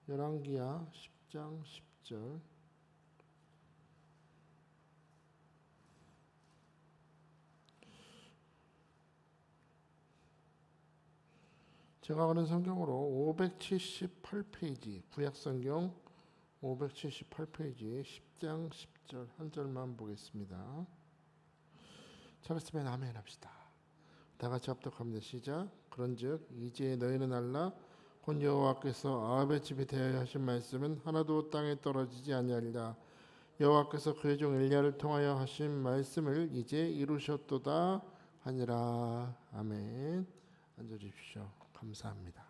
열왕기하 10장 10절. 제가 가는 성경으로 578페이지, 구약성경 578페이지 10장 10절 한 절만 보겠습니다. 찾았으면 아멘 합시다. 다 같이 합독합니다. 시작. 그런즉 이제 너희는 알라 곧 여호와께서 아합의 집에 대하여 하신 말씀은 하나도 땅에 떨어지지 아니하리라. 여호와께서 그의 종 엘리야를 통하여 하신 말씀을 이제 이루셨도다 하니라. 아멘. 앉아주십시오. 감사합니다.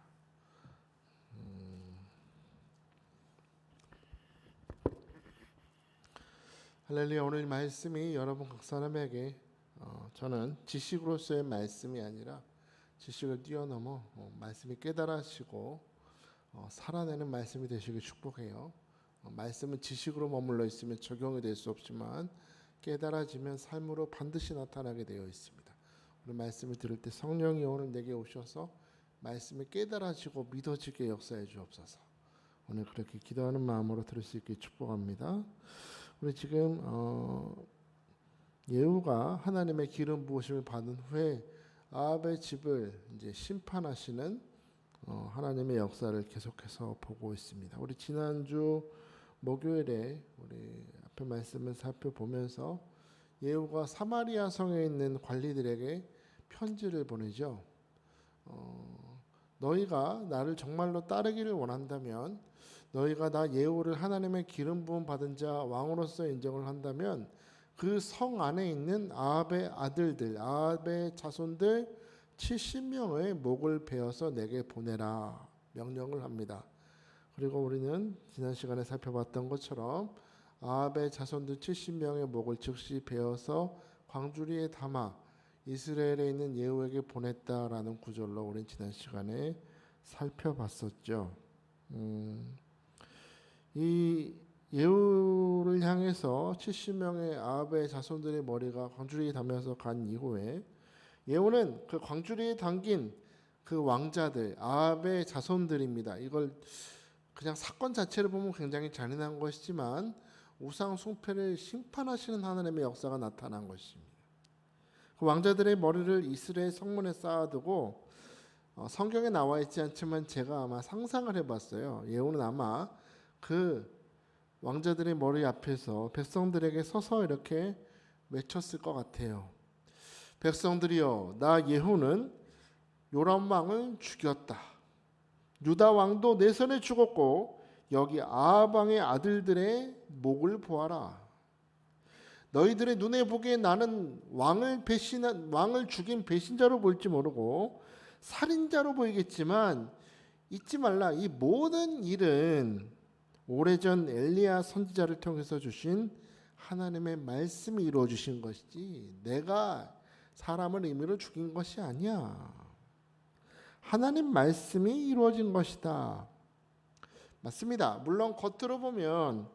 할렐루야. 오늘 말씀이 여러분 각 사람에게 저는 지식으로서의 말씀이 아니라 지식을 뛰어넘어 말씀이 깨달아지고 살아내는 말씀이 되시길 축복해요. 말씀은 지식으로 머물러 있으면 적용이 될 수 없지만 깨달아지면 삶으로 반드시 나타나게 되어 있습니다. 오늘 말씀을 들을 때 성령이 오늘 내게 오셔서 말씀이 깨달아지고 믿어지게 역사해 주옵소서. 오늘 그렇게 기도하는 마음으로 들을 수 있게 축복합니다. 우리 지금 예후가 하나님의 기름 부으심을 받은 후에 아합의 집을 이제 심판하시는 하나님의 역사를 계속해서 보고 있습니다. 우리 지난주 목요일에 우리 앞에 말씀을 살펴보면서 예후가 사마리아 성에 있는 관리들에게 편지를 보내죠. 너희가 나를 정말로 따르기를 원한다면, 너희가 나 예후를 하나님의 기름 부음 받은 자 왕으로서 인정을 한다면 그 성 안에 있는 아합의 아들들, 아합의 자손들 70명의 목을 베어서 내게 보내라 명령을 합니다. 그리고 우리는 지난 시간에 살펴봤던 것처럼 아합의 자손들 70명의 목을 즉시 베어서 광주리에 담아 이스라엘에 있는 예후에게 보냈다라는 구절로 우리는 지난 시간에 살펴봤었죠. 이 예후를 향해서 70명의 아합의 자손들의 머리가 광주리에 담겨서 간 이후에 예후는 그 광주리에 담긴 그 왕자들, 아합의 자손들입니다. 이걸 그냥 사건 자체를 보면 굉장히 잔인한 것이지만 우상 숭배를 심판하시는 하나님의 역사가 나타난 것입니다. 그 왕자들의 머리를 이스라엘 성문에 쌓아두고 성경에 나와 있지 않지만 제가 아마 상상을 해봤어요. 예후는 아마 그 왕자들의 머리 앞에서 백성들에게 서서 이렇게 외쳤을 것 같아요. 백성들이여, 나 예후는 요람 왕을 죽였다. 유다 왕도 내 손에 죽었고 여기 아합 왕의 아들들의 목을 보아라. 너희들의 눈에 보기에 나는 왕을 죽인 배신자로 볼지 모르고 살인자로 보이겠지만 잊지 말라. 이 모든 일은 오래전 엘리야 선지자를 통해서 주신 하나님의 말씀이 이루어 주신 것이지 내가 사람을 임의로 죽인 것이 아니야. 하나님 말씀이 이루어진 것이다. 맞습니다. 물론 겉으로 보면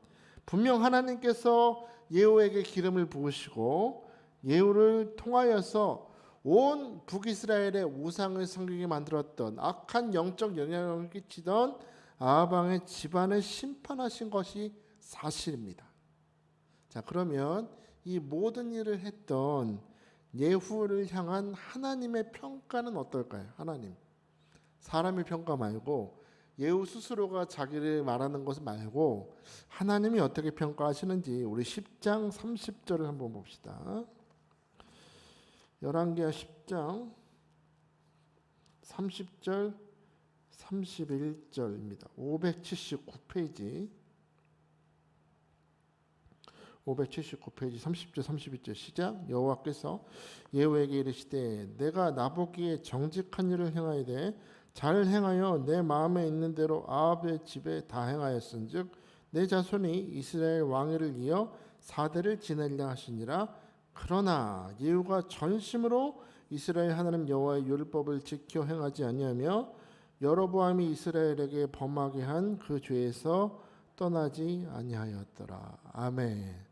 분명 하나님께서 예후에게 기름을 부으시고 예후를 통하여서 온 북이스라엘의 우상을 섬기게 만들었던 악한 영적 영향을 끼치던 아합 왕의 집안을 심판하신 것이 사실입니다. 자, 그러면 이 모든 일을 했던 예후를 향한 하나님의 평가는 어떨까요? 하나님. 사람의 평가 말고 예후 스스로가 자기를 말하는 것 말고 하나님이 어떻게 평가하시는지 우리 10장 30절을 한번 봅시다. 열왕기하 10장 30절 31절입니다. 579페이지 30절 31절 시작. 여호와께서 예후에게 이르시되 내가 나보기에 정직한 일을 행하여되 잘 행하여 내 마음에 있는 대로 아합의 집에 다 행하였은즉 내 자손이 이스라엘 왕위를 이어 4대를 지내리라 하시니라. 그러나 예후가 전심으로 이스라엘 하나님 여호와의 율법을 지켜 행하지 아니하며 여로보암이 이스라엘에게 범하게 한 그 죄에서 떠나지 아니하였더라. 아멘.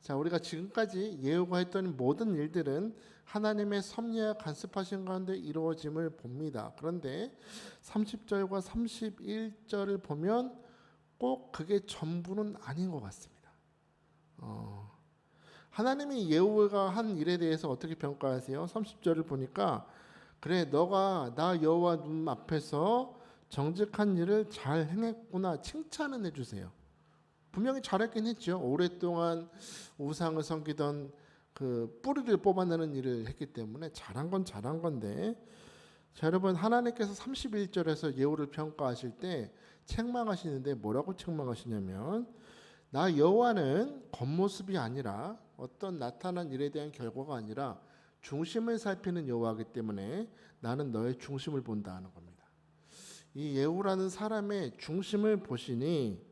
자, 우리가 지금까지 예후가 했던 모든 일들은 하나님의 섭리와 간섭하신 가운데 이루어짐을 봅니다. 그런데 30절과 31절을 보면 꼭 그게 전부는 아닌 것 같습니다. 하나님이 예후가 한 일에 대해서 어떻게 평가하세요? 30절을 보니까 그래 너가 나 여호와 눈 앞에서 정직한 일을 잘 행했구나 칭찬은 해주세요. 분명히 잘했긴 했죠. 오랫동안 우상을 섬기던 그 뿌리를 뽑아내는 일을 했기 때문에 잘한 건 잘한 건데, 자, 여러분 하나님께서 31절에서 예후를 평가하실 때 책망하시는데 뭐라고 책망하시냐면 나 여호와는 겉모습이 아니라 어떤 나타난 일에 대한 결과가 아니라 중심을 살피는 여호와이기 때문에 나는 너의 중심을 본다 하는 겁니다. 이 예후라는 사람의 중심을 보시니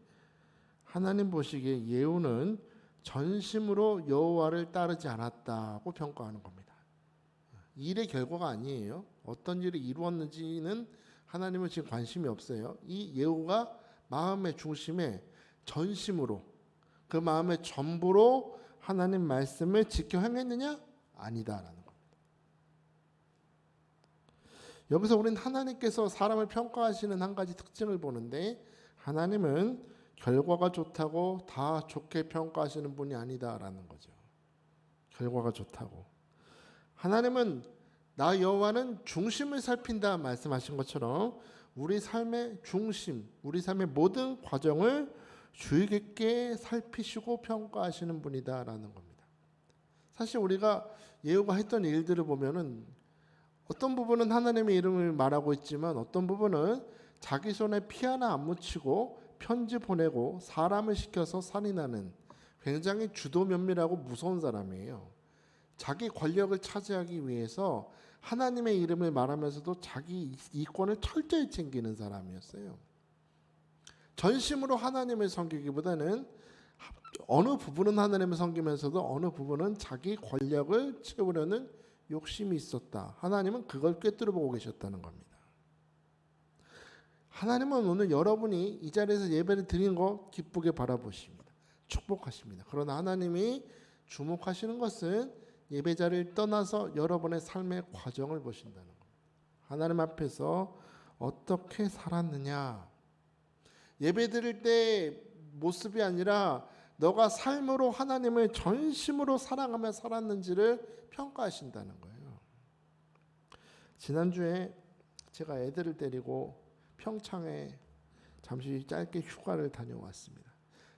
하나님 보시기에 예후는 전심으로 여호와를 따르지 않았다고 평가하는 겁니다. 일의 결과가 아니에요. 어떤 일이 이루었는지는 하나님은 지금 관심이 없어요. 이 예후가 마음의 중심에 전심으로 그 마음의 전부로 하나님 말씀을 지켜 행했느냐? 아니다라는 겁니다. 여기서 우리는 하나님께서 사람을 평가하시는 한 가지 특징을 보는데 하나님은 결과가 좋다고 다 좋게 평가하시는 분이 아니다라는 거죠. 결과가 좋다고. 하나님은 나 여호와는 중심을 살핀다 말씀하신 것처럼 우리 삶의 중심, 우리 삶의 모든 과정을 주의 깊게 살피시고 평가하시는 분이다라는 겁니다. 사실 우리가 예후가 했던 일들을 보면은 어떤 부분은 하나님의 이름을 말하고 있지만 어떤 부분은 자기 손에 피 하나 안 묻히고 편지 보내고 사람을 시켜서 살인하는 굉장히 주도 면밀하고 무서운 사람이에요. 자기 권력을 차지하기 위해서 하나님의 이름을 말하면서도 자기 이권을 철저히 챙기는 사람이었어요. 전심으로 하나님을 섬기기보다는 어느 부분은 하나님을 섬기면서도 어느 부분은 자기 권력을 채우려는 욕심이 있었다. 하나님은 그걸 꿰뚫어 보고 계셨다는 겁니다. 하나님은 오늘 여러분이 이 자리에서 예배를 드린 거 기쁘게 바라보십니다. 축복하십니다. 그러나 하나님이 주목하시는 것은 예배자를 떠나서 여러분의 삶의 과정을 보신다는 겁니다. 하나님 앞에서 어떻게 살았느냐. 예배 드릴 때 모습이 아니라 너가 삶으로 하나님을 전심으로 사랑하며 살았는지를 평가하신다는 거예요. 지난주에 제가 애들을 데리고 평창에 잠시 짧게 휴가를 다녀왔습니다.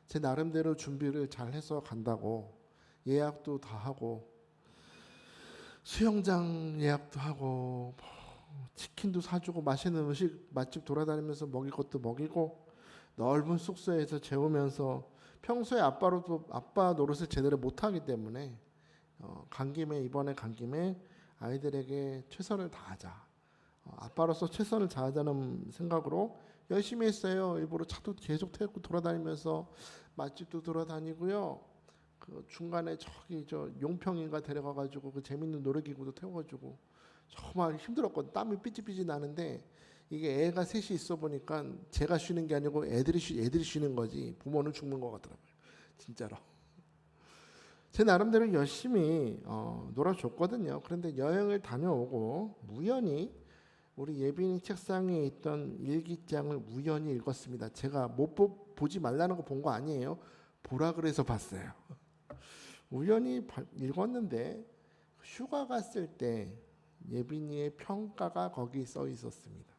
제 나름대로 준비를 잘 해서 간다고 예약도 다 하고 수영장 예약도 하고 치킨도 사주고 맛있는 음식 맛집 돌아다니면서 먹일 것도 먹이고 넓은 숙소에서 재우면서 평소에 아빠 노릇을 제대로 못하기 때문에 이번에 간 김에 아이들에게 최선을 다하자. 아빠로서 최선을 다하자는 생각으로 열심히 했어요. 일부러 차도 계속 태우고 돌아다니면서 맛집도 돌아다니고요. 그 중간에 저 용평인가 데려가가지고 그 재밌는 놀이기구도 태워가지고 정말 힘들었거든. 땀이 삐질삐질 나는데 이게 애가 셋이 있어 보니까 제가 쉬는 게 아니고 애들이 쉬는 거지 부모는 죽는 것 같더라고요. 진짜로. 제 나름대로 열심히 놀아줬거든요. 그런데 여행을 다녀오고 우연히 우리 예빈이 책상에 있던 일기장을 우연히 읽었습니다. 제가 못 보지 말라는 거 본 거 아니에요. 보라 그래서 봤어요. 우연히 읽었는데 휴가 갔을 때 예빈이의 평가가 거기 써 있었습니다.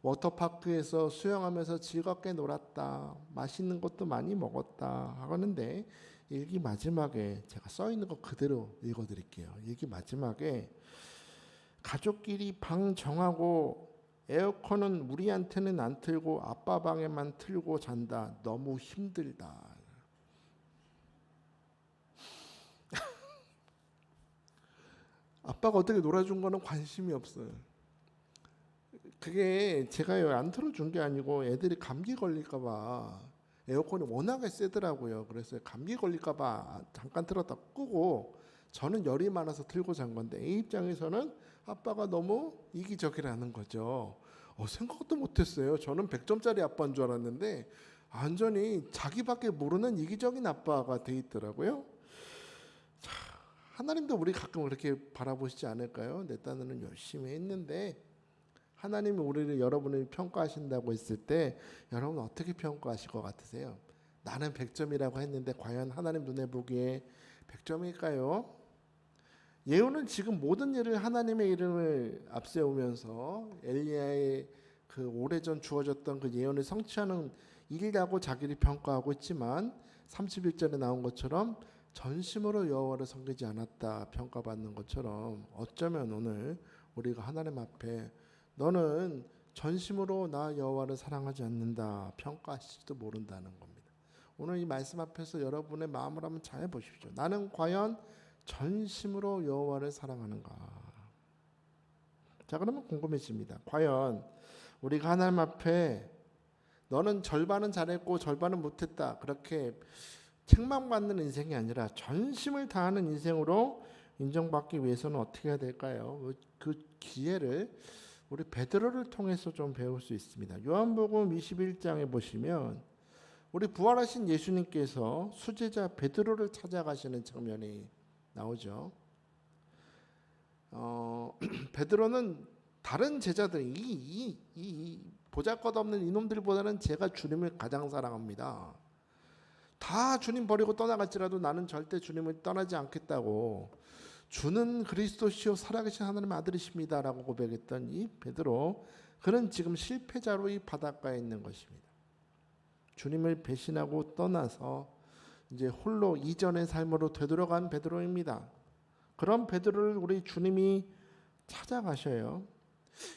워터파크에서 수영하면서 즐겁게 놀았다. 맛있는 것도 많이 먹었다. 하는데 일기 마지막에 제가 써 있는 거 그대로 읽어드릴게요. 일기 마지막에 가족끼리 방 정하고 에어컨은 우리한테는 안 틀고 아빠 방에만 틀고 잔다. 너무 힘들다. 아빠가 어떻게 놀아준 거는 관심이 없어요. 그게 제가 안 틀어준 게 아니고 애들이 감기 걸릴까 봐 에어컨이 워낙에 세더라고요. 그래서 감기 걸릴까 봐 잠깐 틀었다 끄고 저는 열이 많아서 틀고 잔 건데 애 입장에서는 아빠가 너무 이기적이라는 거죠. 생각도 못했어요. 저는 100점짜리 아빠인 줄 알았는데 완전히 자기밖에 모르는 이기적인 아빠가 돼 있더라고요. 자, 하나님도 우리 가끔 그렇게 바라보시지 않을까요? 내 딴에는 열심히 했는데 하나님이 우리를 여러분을 평가하신다고 했을 때 여러분 어떻게 평가하실 것 같으세요? 나는 100점이라고 했는데 과연 하나님 눈에 보기에 100점일까요? 예후는 지금 모든 일을 하나님의 이름을 앞세우면서 엘리야의 그 오래전 주어졌던 그 예언을 성취하는 일이라고 자기를 평가하고 있지만 31절에 나온 것처럼 전심으로 여호와를 섬기지 않았다 평가받는 것처럼 어쩌면 오늘 우리가 하나님 앞에 너는 전심으로 나 여호와를 사랑하지 않는다 평가하실지도 모른다는 겁니다. 오늘 이 말씀 앞에서 여러분의 마음을 한번 잘 보십시오. 나는 과연 전심으로 여호와를 사랑하는가? 자, 그러면 궁금해집니다. 과연 우리가 하나님 앞에 너는 절반은 잘했고 절반은 못했다 그렇게 책망받는 인생이 아니라 전심을 다하는 인생으로 인정받기 위해서는 어떻게 해야 될까요? 그 기회를 우리 베드로를 통해서 좀 배울 수 있습니다. 요한복음 21장에 보시면 우리 부활하신 예수님께서 수제자 베드로를 찾아가시는 장면이 나오죠. 베드로는 다른 제자들 이 보잘것없는 이놈들보다는 제가 주님을 가장 사랑합니다. 다 주님 버리고 떠나갈지라도 나는 절대 주님을 떠나지 않겠다고 주는 그리스도시요 살아계신 하나님의 아들이십니다 라고 고백했던 이 베드로, 그는 지금 실패자로 이 바닷가에 있는 것입니다. 주님을 배신하고 떠나서 이제 홀로 이전의 삶으로 되돌아간 베드로입니다. 그런 베드로를 우리 주님이 찾아가셔요.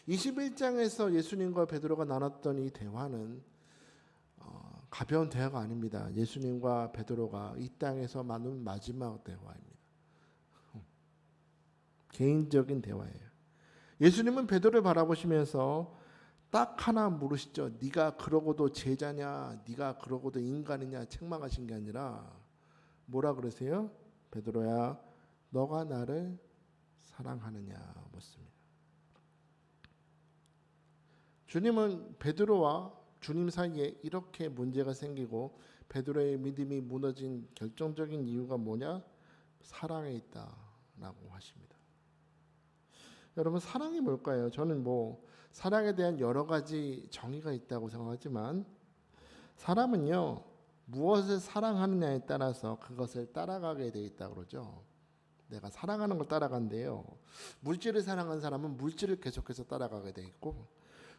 21장에서 예수님과 베드로가 나눴던 이 대화는 가벼운 대화가 아닙니다. 예수님과 베드로가 이 땅에서 나눈 마지막 대화입니다. 개인적인 대화예요. 예수님은 베드로를 바라보시면서 딱 하나 물으시죠. 네가 그러고도 제자냐? 네가 그러고도 인간이냐? 책망하신 게 아니라 뭐라 그러세요? 베드로야, 너가 나를 사랑하느냐? 묻습니다. 주님은 베드로와 주님 사이에 이렇게 문제가 생기고 베드로의 믿음이 무너진 결정적인 이유가 뭐냐? 사랑에 있다라고 하십니다. 여러분, 사랑이 뭘까요? 저는 사랑에 대한 여러 가지 정의가 있다고 생각하지만 사람은요, 무엇을 사랑하느냐에 따라서 그것을 따라가게 돼 있다고 그러죠. 내가 사랑하는 걸 따라간대요. 물질을 사랑하는 사람은 물질을 계속해서 따라가게 돼 있고,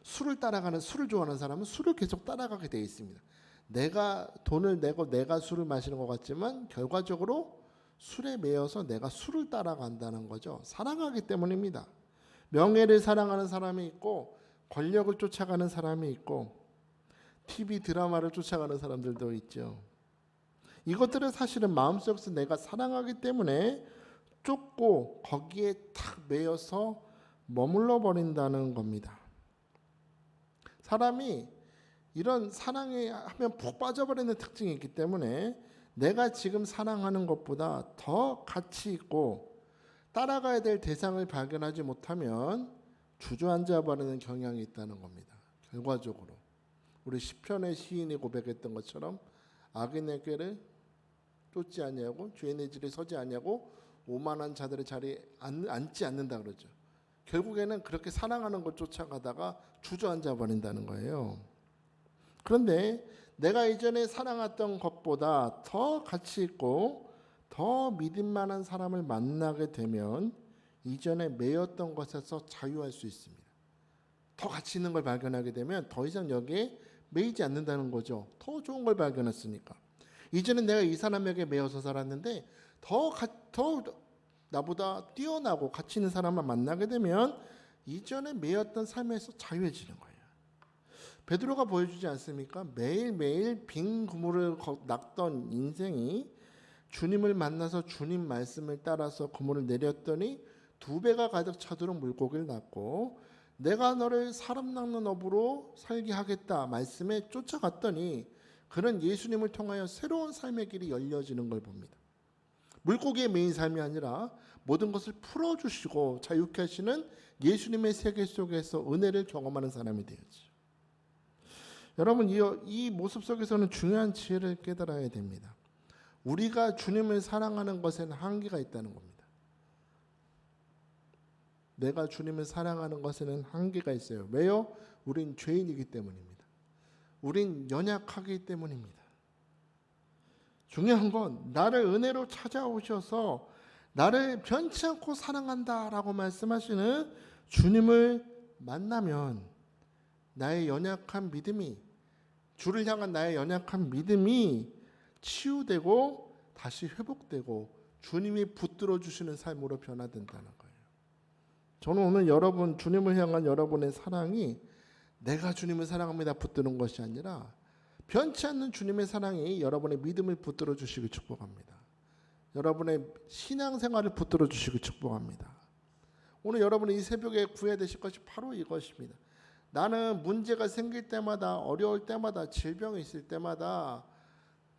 술을 좋아하는 사람은 술을 계속 따라가게 돼 있습니다. 내가 돈을 내고 내가 술을 마시는 것 같지만 결과적으로 술에 매여서 내가 술을 따라간다는 거죠. 사랑하기 때문입니다. 명예를 사랑하는 사람이 있고, 권력을 쫓아가는 사람이 있고, TV 드라마를 쫓아가는 사람들도 있죠. 이것들은 사실은 마음속에서 내가 사랑하기 때문에 쫓고 거기에 탁 매여서 머물러 버린다는 겁니다. 사람이 이런 사랑에 하면 푹 빠져버리는 특징이 있기 때문에 내가 지금 사랑하는 것보다 더 가치 있고 따라가야 될 대상을 발견하지 못하면 주저앉아 버리는 경향이 있다는 겁니다. 결과적으로 우리 시편의 시인이 고백했던 것처럼 악인의 꾀를 쫓지 아니하고 죄인의 질에 서지 아니하고 오만한 자들의 자리에 앉지 않는다 그러죠. 결국에는 그렇게 사랑하는 것 쫓아가다가 주저앉아 버린다는 거예요. 그런데 내가 이전에 사랑했던 것보다 더 가치 있고 더 믿음 많은 사람을 만나게 되면 이전에 매였던 것에서 자유할 수 있습니다. 더 가치 있는 걸 발견하게 되면 더 이상 여기에 매이지 않는다는 거죠. 더 좋은 걸 발견했으니까. 이전에 내가 이 사람에게 매여서 살았는데 더 나보다 뛰어나고 가치 있는 사람을 만나게 되면 이전에 매였던 삶에서 자유해지는 거예요. 베드로가 보여주지 않습니까? 매일매일 빈 그물을 낚던 인생이 주님을 만나서 주님 말씀을 따라서 그물을 내렸더니 2배가 가득 차도록 물고기를 낚고, 내가 너를 사람 낚는 업으로 살게 하겠다 말씀에 쫓아갔더니 그는 예수님을 통하여 새로운 삶의 길이 열려지는 걸 봅니다. 물고기의 메인 삶이 아니라 모든 것을 풀어주시고 자유케 하시는 예수님의 세계 속에서 은혜를 경험하는 사람이 되었죠. 여러분, 이 모습 속에서는 중요한 지혜를 깨달아야 됩니다. 우리가 주님을 사랑하는 것에는 한계가 있다는 겁니다. 내가 주님을 사랑하는 것에는 한계가 있어요. 왜요? 우린 죄인이기 때문입니다. 우린 연약하기 때문입니다. 중요한 건 나를 은혜로 찾아오셔서 나를 변치 않고 사랑한다라고 말씀하시는 주님을 만나면 나의 연약한 믿음이, 주를 향한 나의 연약한 믿음이 치유되고 다시 회복되고 주님이 붙들어 주시는 삶으로 변화된다는 거예요. 저는 오늘 여러분, 주님을 향한 여러분의 사랑이 내가 주님을 사랑합니다 붙드는 것이 아니라 변치 않는 주님의 사랑이 여러분의 믿음을 붙들어 주시길 축복합니다. 여러분의 신앙생활을 붙들어 주시길 축복합니다. 오늘 여러분이 이 새벽에 구해야 되실 것이 바로 이것입니다. 나는 문제가 생길 때마다, 어려울 때마다, 질병이 있을 때마다,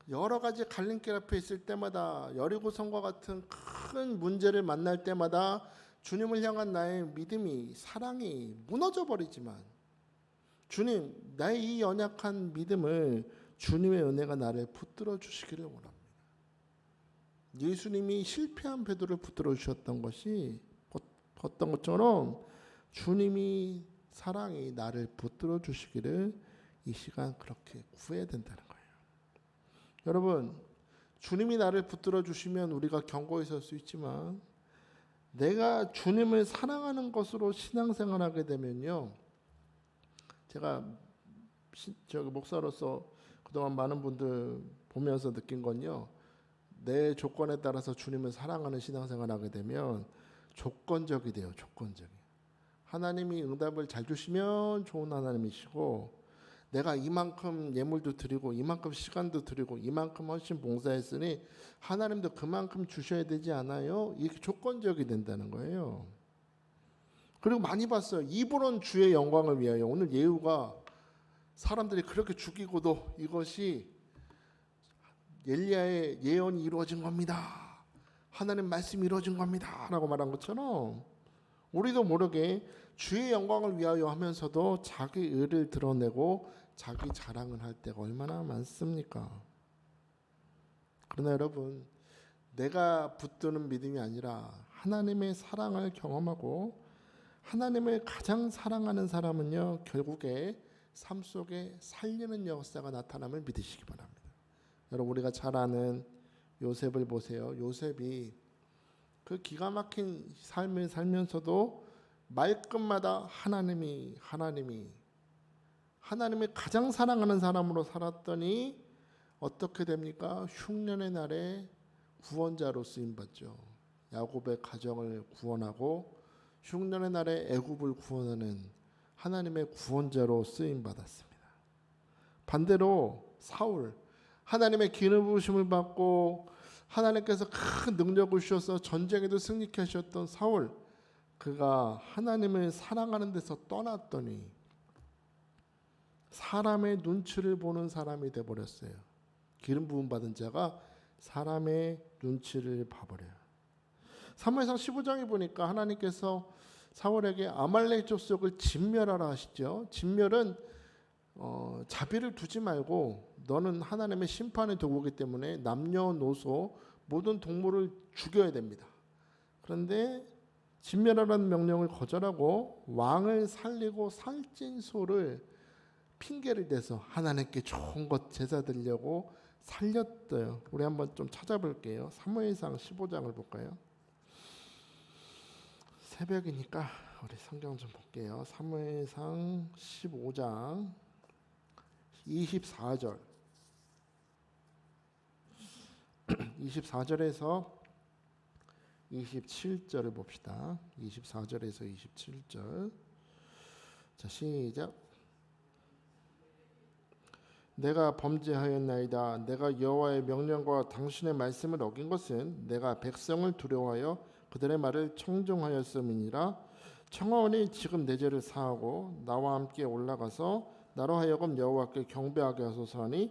여러 가지 갈림길 앞에 있을 때마다, 여리고성과 같은 큰 문제를 만날 때마다 주님을 향한 나의 믿음이, 사랑이 무너져 버리지만 주님, 나의 이 연약한 믿음을 주님의 은혜가 나를 붙들어 주시기를 원합니다. 예수님이 실패한 베드로를 붙들어 주셨던 것이 어떤 것처럼 주님이 사랑이 나를 붙들어 주시기를 이 시간 그렇게 구해야 된다는 거예요. 여러분, 주님이 나를 붙들어 주시면 우리가 견고히 설 수 있지만 내가 주님을 사랑하는 것으로 신앙생활하게 되면요, 제가 목사로서 그동안 많은 분들 보면서 느낀 건요, 내 조건에 따라서 주님을 사랑하는 신앙생활하게 되면 조건적이 돼요. 조건적이. 하나님이 응답을 잘 주시면 좋은 하나님이시고, 내가 이만큼 예물도 드리고 이만큼 시간도 드리고 이만큼 훨씬 봉사했으니 하나님도 그만큼 주셔야 되지 않아요? 이렇게 조건적이 된다는 거예요. 그리고 많이 봤어요. 입으로는 주의 영광을 위하여. 오늘 예후가 사람들이 그렇게 죽이고도 이것이 엘리야의 예언이 이루어진 겁니다. 하나님 말씀이 이루어진 겁니다. 라고 말한 것처럼 우리도 모르게 주의 영광을 위하여 하면서도 자기 의를 드러내고 자기 자랑을 할 때가 얼마나 많습니까? 그러나 여러분, 내가 붙드는 믿음이 아니라 하나님의 사랑을 경험하고 하나님을 가장 사랑하는 사람은요, 결국에 삶 속에 살리는 역사가 나타남을 믿으시기 바랍니다. 여러분, 우리가 잘 아는 요셉을 보세요. 요셉이 그 기가 막힌 삶을 살면서도 말끝마다 하나님을 가장 사랑하는 사람으로 살았더니 어떻게 됩니까? 흉년의 날에 구원자로 쓰임받죠. 야곱의 가정을 구원하고 흉년의 날에 애굽을 구원하는 하나님의 구원자로 쓰임받았습니다. 반대로 사울, 하나님의 기름 부으심을 받고 하나님께서 큰 능력을 주셔서 전쟁에도 승리케 하셨던 사울, 그가 하나님을 사랑하는 데서 떠났더니 사람의 눈치를 보는 사람이 되어버렸어요. 기름 부음 받은 자가 사람의 눈치를 봐버려요. 사무엘상 15장에 보니까 하나님께서 사울에게 아말렉 족속을 진멸하라 하시죠. 진멸은 자비를 두지 말고 너는 하나님의 심판의 도구이기 때문에 남녀노소 모든 동물을 죽여야 됩니다. 그런데 진멸하라는 명령을 거절하고 왕을 살리고 살찐 소를 핑계를 대서 하나님께 좋은 것 제사 드리려고 살렸어요. 우리 한번 좀 찾아볼게요. 사무엘상 15장을 볼까요? 새벽이니까 우리 성경 좀 볼게요. 사무엘상 15장 24절 24절에서 27절을 봅시다. 24절에서 27절. 자, 시작. 내가 범죄하였나이다. 내가 여호와의 명령과 당신의 말씀을 어긴 것은 내가 백성을 두려워하여 그들의 말을 청종하였음이니라. 청하오니 지금 내 죄를 사하고 나와 함께 올라가서 나로 하여금 여호와께 경배하게 하소서 하니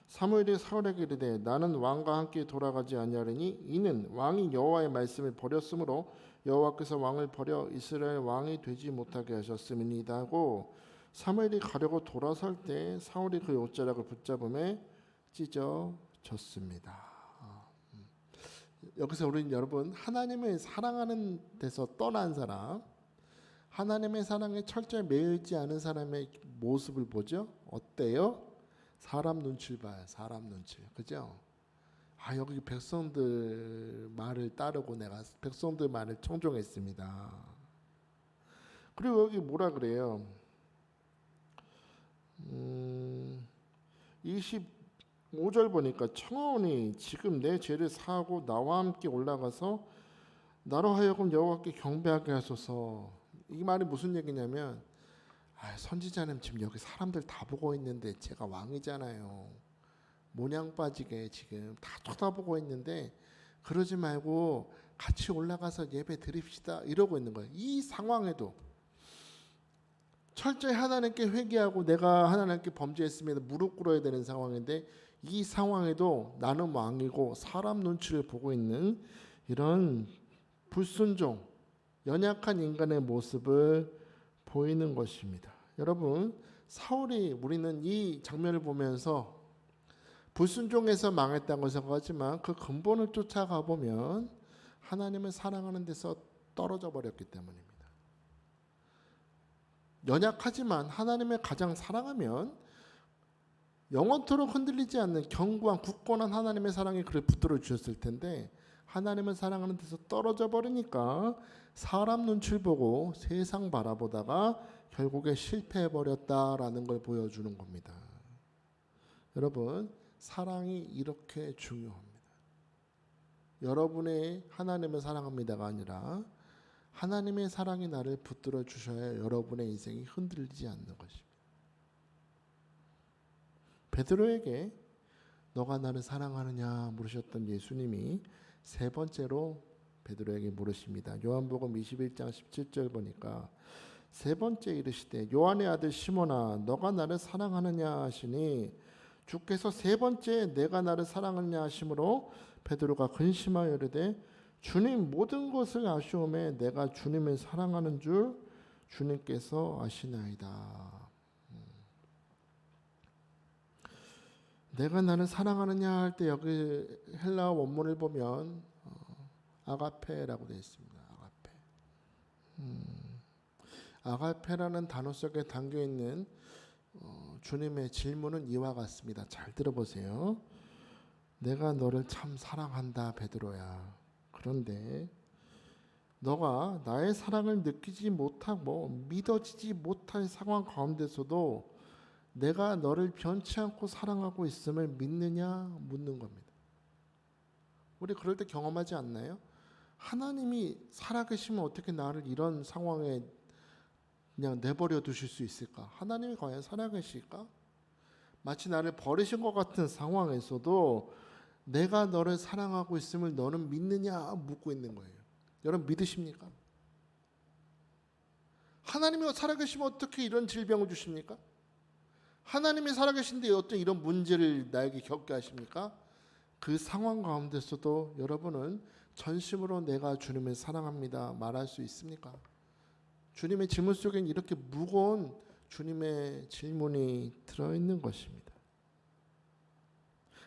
사무엘이 사울에게 이르되 나는 왕과 함께 돌아가지 아니하리니 이는 왕이 여호와의 말씀을 버렸으므로 여호와께서 왕을 버려 이스라엘 왕이 되지 못하게 하셨음이니이다 하고 사무엘이 가려고 돌아설 때 사울이 그의 옷자락을 붙잡음에 찢어졌습니다. 여기서 우리는 여러분 하나님을 사랑하는 데서 떠난 사람, 하나님의 사랑에 철저히 매이지 않은 사람의 모습을 보죠. 어때요? 사람 눈치를 봐요. 사람 눈치. 그죠? 아, 여기 백성들 말을 따르고 내가 백성들 말을 청종했습니다. 그리고 여기 뭐라 그래요? 25절 보니까 청하오니 지금 내 죄를 사하고 나와 함께 올라가서 나로 하여금 여호와께 경배하게 하소서. 이 말이 무슨 얘기냐면, 선지자는 지금 여기 사람들 다 보고 있는데 제가 왕이잖아요. 모냥 빠지게 지금 다 쳐다보고 있는데 그러지 말고 같이 올라가서 예배 드립시다 이러고 있는 거예요. 이 상황에도 철저히 하나님께 회개하고 내가 하나님께 범죄했으면 무릎 꿇어야 되는 상황인데, 이 상황에도 나는 왕이고 사람 눈치를 보고 있는 이런 불순종, 연약한 인간의 모습을 보이는 것입니다. 여러분, 사울이, 우리는 이 장면을 보면서 불순종에서 망했다고 생각하지만 그 근본을 쫓아가 보면 하나님을 사랑하는 데서 떨어져 버렸기 때문입니다. 연약하지만 하나님을 가장 사랑하면 영원토록 흔들리지 않는 견고한 굳건한 하나님의 사랑이 그를 붙들어 주셨을 텐데, 하나님을 사랑하는 데서 떨어져 버리니까 사람 눈치를 보고 세상 바라보다가 결국에 실패해 버렸다라는 걸 보여주는 겁니다. 여러분, 사랑이 이렇게 중요합니다. 여러분의 하나님을 사랑합니다가 아니라 하나님의 사랑이 나를 붙들어 주셔야 여러분의 인생이 흔들리지 않는 것입니다. 베드로에게 너가 나를 사랑하느냐 물으셨던 예수님이 세 번째로 베드로에게 물으십니다. 요한복음 21장 17절 보니까 세 번째 이르시되 요한의 아들 시몬아 너가 나를 사랑하느냐 하시니, 주께서 세 번째 내가 나를 사랑하느냐 하심으로 베드로가 근심하여 이르되 주님 모든 것을 아시오매 내가 주님을 사랑하는 줄 주님께서 아시나이다. 내가 나를 사랑하느냐 할 때 여기 헬라어 원문을 보면 아가페라고 되어 있습니다. 아가페. 아가페라는 단어 속에 담겨 있는 주님의 질문은 이와 같습니다. 잘 들어보세요. 내가 너를 참 사랑한다 베드로야. 그런데 너가 나의 사랑을 느끼지 못하고 믿어지지 못할 상황 가운데서도 내가 너를 변치 않고 사랑하고 있음을 믿느냐 묻는 겁니다. 우리 그럴 때 경험하지 않나요? 하나님이 살아계시면 어떻게 나를 이런 상황에 그냥 내버려 두실 수 있을까? 하나님이 과연 살아계실까? 마치 나를 버리신 것 같은 상황에서도 내가 너를 사랑하고 있음을 너는 믿느냐 묻고 있는 거예요. 여러분 믿으십니까? 하나님이 살아계시면 어떻게 이런 질병을 주십니까? 하나님이 살아계신데 어떤 이런 문제를 나에게 겪게 하십니까? 그 상황 가운데서도 여러분은 전심으로 내가 주님을 사랑합니다 말할 수 있습니까? 주님의 질문 속엔 이렇게 무거운 주님의 질문이 들어있는 것입니다.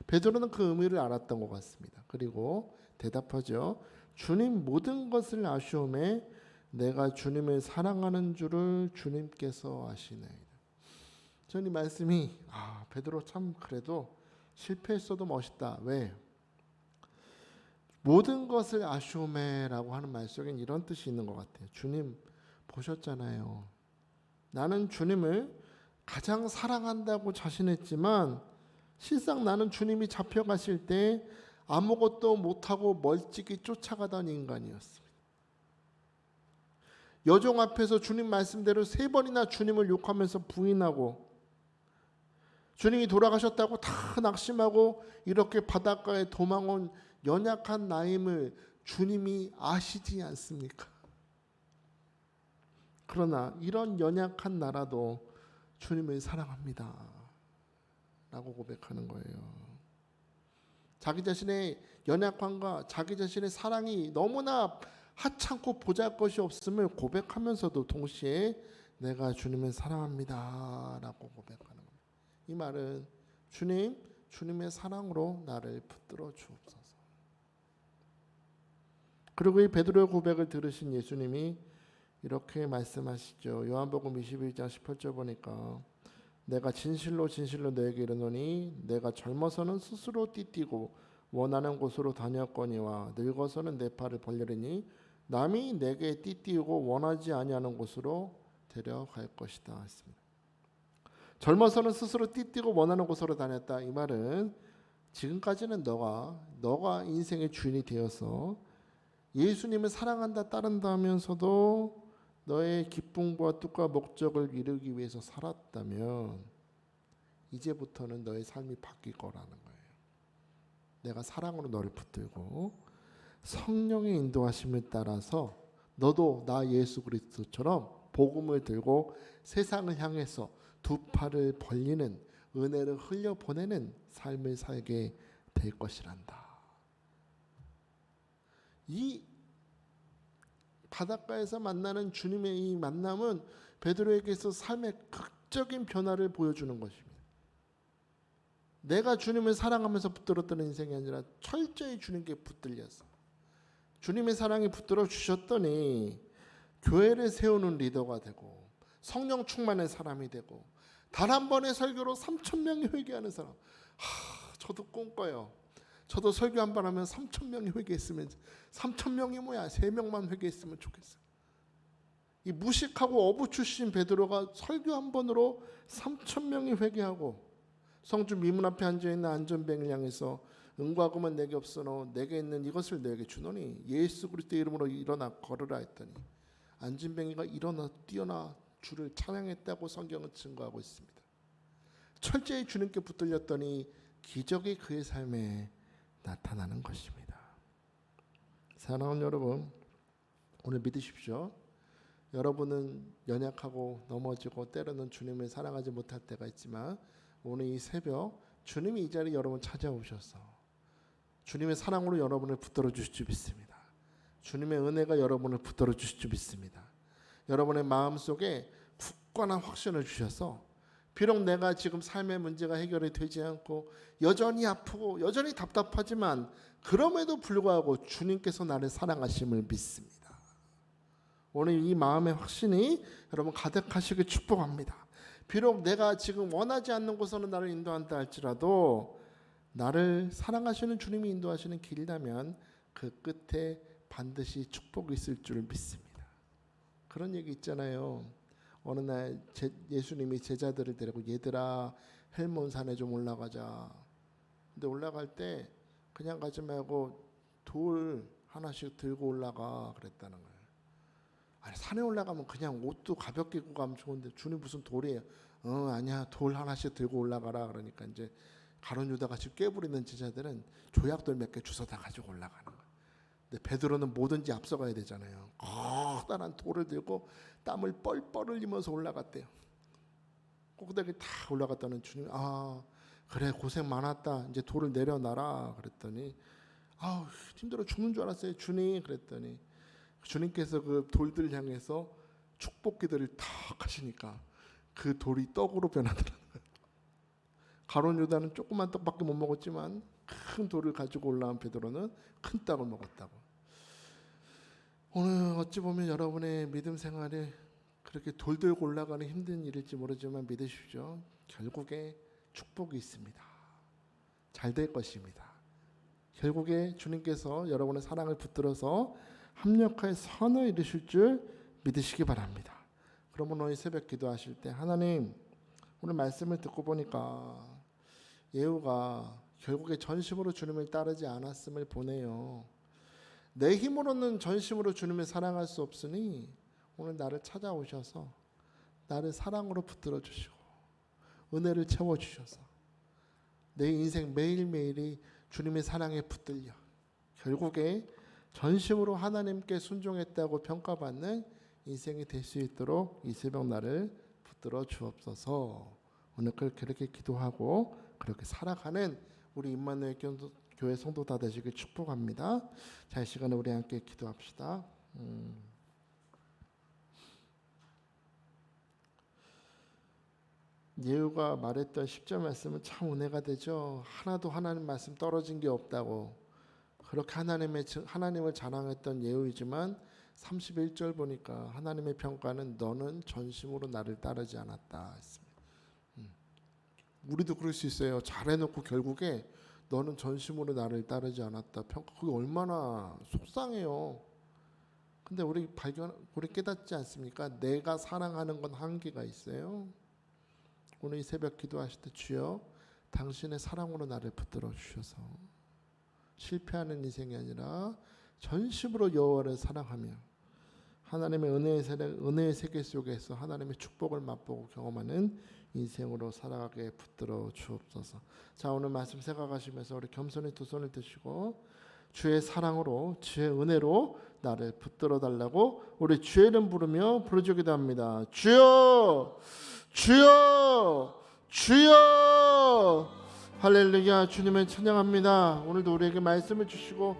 베드로는 그 의미를 알았던 것 같습니다. 그리고 대답하죠. 주님 모든 것을 아시오매 내가 주님을 사랑하는 줄을 주님께서 아시나이다. 저는 이 말씀이 베드로 참 그래도 실패했어도 멋있다. 왜? 모든 것을 아시오매라고 하는 말 속엔 이런 뜻이 있는 것 같아요. 주님 보셨잖아요. 나는 주님을 가장 사랑한다고 자신했지만 실상 나는 주님이 잡혀가실 때 아무것도 못하고 멀찍이 쫓아가던 인간이었습니다. 여종 앞에서 주님 말씀대로 3번이나 주님을 욕하면서 부인하고, 주님이 돌아가셨다고 다 낙심하고 이렇게 바닷가에 도망온 연약한 나임을 주님이 아시지 않습니까? 그러나 이런 연약한 나라도 주님을 사랑합니다 라고 고백하는 거예요. 자기 자신의 연약함과 자기 자신의 사랑이 너무나 하찮고 보잘것이 없음을 고백하면서도 동시에 내가 주님을 사랑합니다 라고 고백하는 겁니다. 이 말은 주님의 사랑으로 나를 붙들어 주옵소서. 그리고 이 베드로의 고백을 들으신 예수님이 이렇게 말씀하시죠. 요한복음 21장 18절 보니까 내가 진실로 진실로 너에게 이르노니 내가 젊어서는 스스로 띠띠고 원하는 곳으로 다녔거니와 늙어서는 내 팔을 벌리리니 남이 내게 띠띠우고 원하지 아니하는 곳으로 데려갈 것이다 했습니다. 젊어서는 스스로 띠띠고 원하는 곳으로 다녔다. 이 말은 지금까지는 너가 인생의 주인이 되어서 예수님을 사랑한다 따른다 하면서도 너의 기쁨과 뜻과 목적을 이루기 위해서 살았다면 이제부터는 너의 삶이 바뀔 거라는 거예요. 내가 사랑으로 너를 붙들고 성령의 인도하심을 따라서 너도 나 예수 그리스도처럼 복음을 들고 세상을 향해서 두 팔을 벌리는 은혜를 흘려보내는 삶을 살게 될 것이란다. 이 바닷가에서 만나는 주님의 이 만남은 베드로에게서 삶의 극적인 변화를 보여주는 것입니다. 내가 주님을 사랑하면서 붙들었던 인생이 아니라 철저히 주님께 붙들렸어. 주님의 사랑이 붙들어 주셨더니 교회를 세우는 리더가 되고 성령 충만의 사람이 되고 단 한 번의 설교로 3,000명이 회개하는 사람. 저도 꿈꿔요. 저도 설교 한 번 하면 3,000명이 회개했으면 3,000명이 뭐야 3명만 회개했으면 좋겠어요. 이 무식하고 어부 출신 베드로가 설교 한 번으로 3,000명이 회개하고 성주 미문 앞에 앉아있는 안전뱅이를 향해서 은과 금은 내게 없으노 내게 있는 이것을 너에게 주노니 예수 그리스도의 이름으로 일어나 걸으라 했더니 안전뱅이가 일어나 뛰어나 주를 찬양했다고 성경은 증거하고 있습니다. 철저히 주님께 붙들렸더니 기적이 그의 삶에 나타나는 것입니다. 사랑하는 여러분, 오늘 믿으십시오. 여러분은 연약하고 넘어지고 때로는 주님을 사랑하지 못할 때가 있지만 오늘 이 새벽 주님이 이 자리에 여러분 찾아오셔서 주님의 사랑으로 여러분을 붙들어 주실 줄 믿습니다. 주님의 은혜가 여러분을 붙들어 주실 줄 믿습니다. 여러분의 마음속에 굳건한 확신을 주셔서 비록 내가 지금 삶의 문제가 해결이 되지 않고 여전히 아프고 여전히 답답하지만 그럼에도 불구하고 주님께서 나를 사랑하심을 믿습니다. 오늘 이 마음의 확신이 여러분 가득하시길 축복합니다. 비록 내가 지금 원하지 않는 곳으로 나를 인도한다 할지라도 나를 사랑하시는 주님이 인도하시는 길이라면 그 끝에 반드시 축복이 있을 줄 믿습니다. 그런 얘기 있잖아요. 어느 날 예수님이 제자들을 데리고 얘들아 헬몬산에 좀 올라가자. 근데 올라갈 때 그냥 가지 말고 돌 하나씩 들고 올라가 그랬다는 거예요. 아니 산에 올라가면 그냥 옷도 가볍게 입고 가면 좋은데 주님 무슨 돌이에요. 아니야 돌 하나씩 들고 올라가라. 그러니까 이제 가룟 유다 같이 꾀부리는 제자들은 조약돌 몇 개 주워다 가지고 올라가는 거예요. 근데 베드로는 뭐든지 앞서가야 되잖아요. 커다란 돌을 들고 땀을 뻘뻘 흘리면서 올라갔대요. 꼭대기 다 올라갔다는 주님, 그래 고생 많았다. 이제 돌을 내려놔라. 그랬더니 힘들어 죽는 줄 알았어요. 주님. 그랬더니 주님께서 그 돌들 향해서 축복 기도를 탁 하시니까 그 돌이 떡으로 변하더라고요. 가룟 유다는 조그만 떡밖에 못 먹었지만 큰 돌을 가지고 올라온 베드로는 큰 떡을 먹었다고. 오늘 어찌 보면 여러분의 믿음 생활에 그렇게 돌 들고 올라가는 힘든 일일지 모르지만 믿으십시오. 결국에 축복이 있습니다. 잘 될 것입니다. 결국에 주님께서 여러분의 사랑을 붙들어서 합력하여 선을 이루실 줄 믿으시기 바랍니다. 그러면 오늘 새벽 기도하실 때 하나님 오늘 말씀을 듣고 보니까 예후가 결국에 전심으로 주님을 따르지 않았음을 보네요. 내 힘으로는 전심으로 주님을 사랑할 수 없으니 오늘 나를 찾아오셔서 나를 사랑으로 붙들어 주시고 은혜를 채워주셔서 내 인생 매일매일이 주님의 사랑에 붙들려 결국에 전심으로 하나님께 순종했다고 평가받는 인생이 될 수 있도록 이 새벽 나를 붙들어 주옵소서. 오늘 그렇게 기도하고 그렇게 살아가는 우리 임마누엘 교회 성도 다 되시길 축복합니다. 자, 이 시간에 우리 함께 기도합시다. 예후가 말했던 10절 말씀은 참 은혜가 되죠. 하나도 하나님 말씀 떨어진 게 없다고 그렇게 하나님을 자랑했던 예후이지만 31절 보니까 하나님의 평가는 너는 전심으로 나를 따르지 않았다 했습니다. 우리도 그럴 수 있어요. 잘해놓고 결국에 너는 전심으로 나를 따르지 않았다. 평가 그게 얼마나 속상해요. 근데 우리 깨닫지 않습니까? 내가 사랑하는 건 한계가 있어요. 오늘 이 새벽 기도하실 때 주여 당신의 사랑으로 나를 붙들어 주셔서 실패하는 인생이 아니라 전심으로 여호와를 사랑하며 하나님의 은혜의 세계 속에서 하나님의 축복을 맛보고 경험하는 인생으로 살아가게 붙들어 주옵소서. 자, 오늘 말씀 생각하시면서 우리 겸손히 두 손을 드시고 주의 사랑으로 주의 은혜로 나를 붙들어 달라고 우리 주의 이름 부르며 부르짖기도 합니다. 주여 주여 주여. 할렐루야. 주님을 찬양합니다. 오늘도 우리에게 말씀을 주시고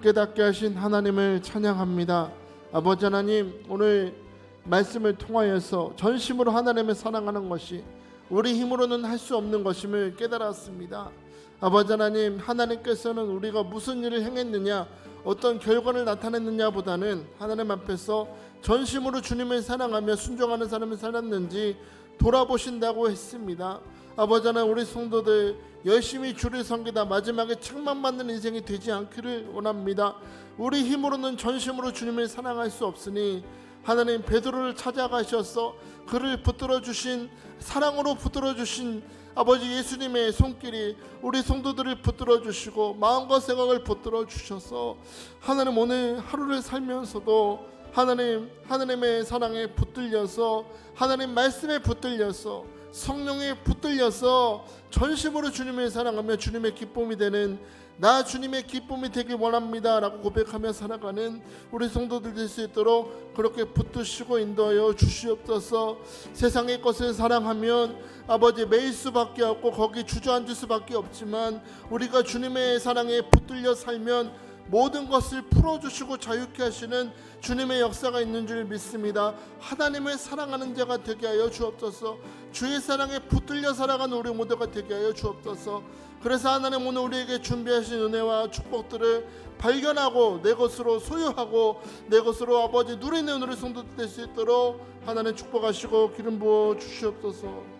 깨닫게 하신 하나님을 찬양합니다. 아버지 하나님, 오늘 말씀을 통하여서 전심으로 하나님을 사랑하는 것이 우리 힘으로는 할 수 없는 것임을 깨달았습니다. 아버지 하나님, 하나님께서는 우리가 무슨 일을 행했느냐, 어떤 결과를 나타냈느냐보다는 하나님 앞에서 전심으로 주님을 사랑하며 순종하는 사람을 살았는지 돌아보신다고 했습니다. 아버지 하나님, 우리 성도들 열심히 주를 섬기다 마지막에 책망받는 인생이 되지 않기를 원합니다. 우리 힘으로는 전심으로 주님을 사랑할 수 없으니 하나님, 베드로를 찾아가셔서 그를 붙들어 주신, 사랑으로 붙들어 주신 아버지 예수님의 손길이 우리 성도들을 붙들어 주시고 마음과 생각을 붙들어 주셔서 하나님, 오늘 하루를 살면서도 하나님의 사랑에 붙들려서, 하나님 말씀에 붙들려서, 성령에 붙들려서 전심으로 주님을 사랑하며 주님의 기쁨이 되는, 나 주님의 기쁨이 되길 원합니다 라고 고백하며 살아가는 우리 성도들 될 수 있도록 그렇게 붙드시고 인도하여 주시옵소서. 세상의 것을 사랑하면 아버지 매일 수밖에 없고 거기 주저앉을 수밖에 없지만 우리가 주님의 사랑에 붙들려 살면 모든 것을 풀어주시고 자유케 하시는 주님의 역사가 있는 줄 믿습니다. 하나님을 사랑하는 자가 되게 하여 주옵소서. 주의 사랑에 붙들려 살아가는 우리 모두가 되게 하여 주옵소서. 그래서 하나님, 오늘 우리에게 준비하신 은혜와 축복들을 발견하고 내 것으로 소유하고 내 것으로 아버지 누리는 우리 성도들 될 수 있도록 하나님 축복하시고 기름 부어 주시옵소서.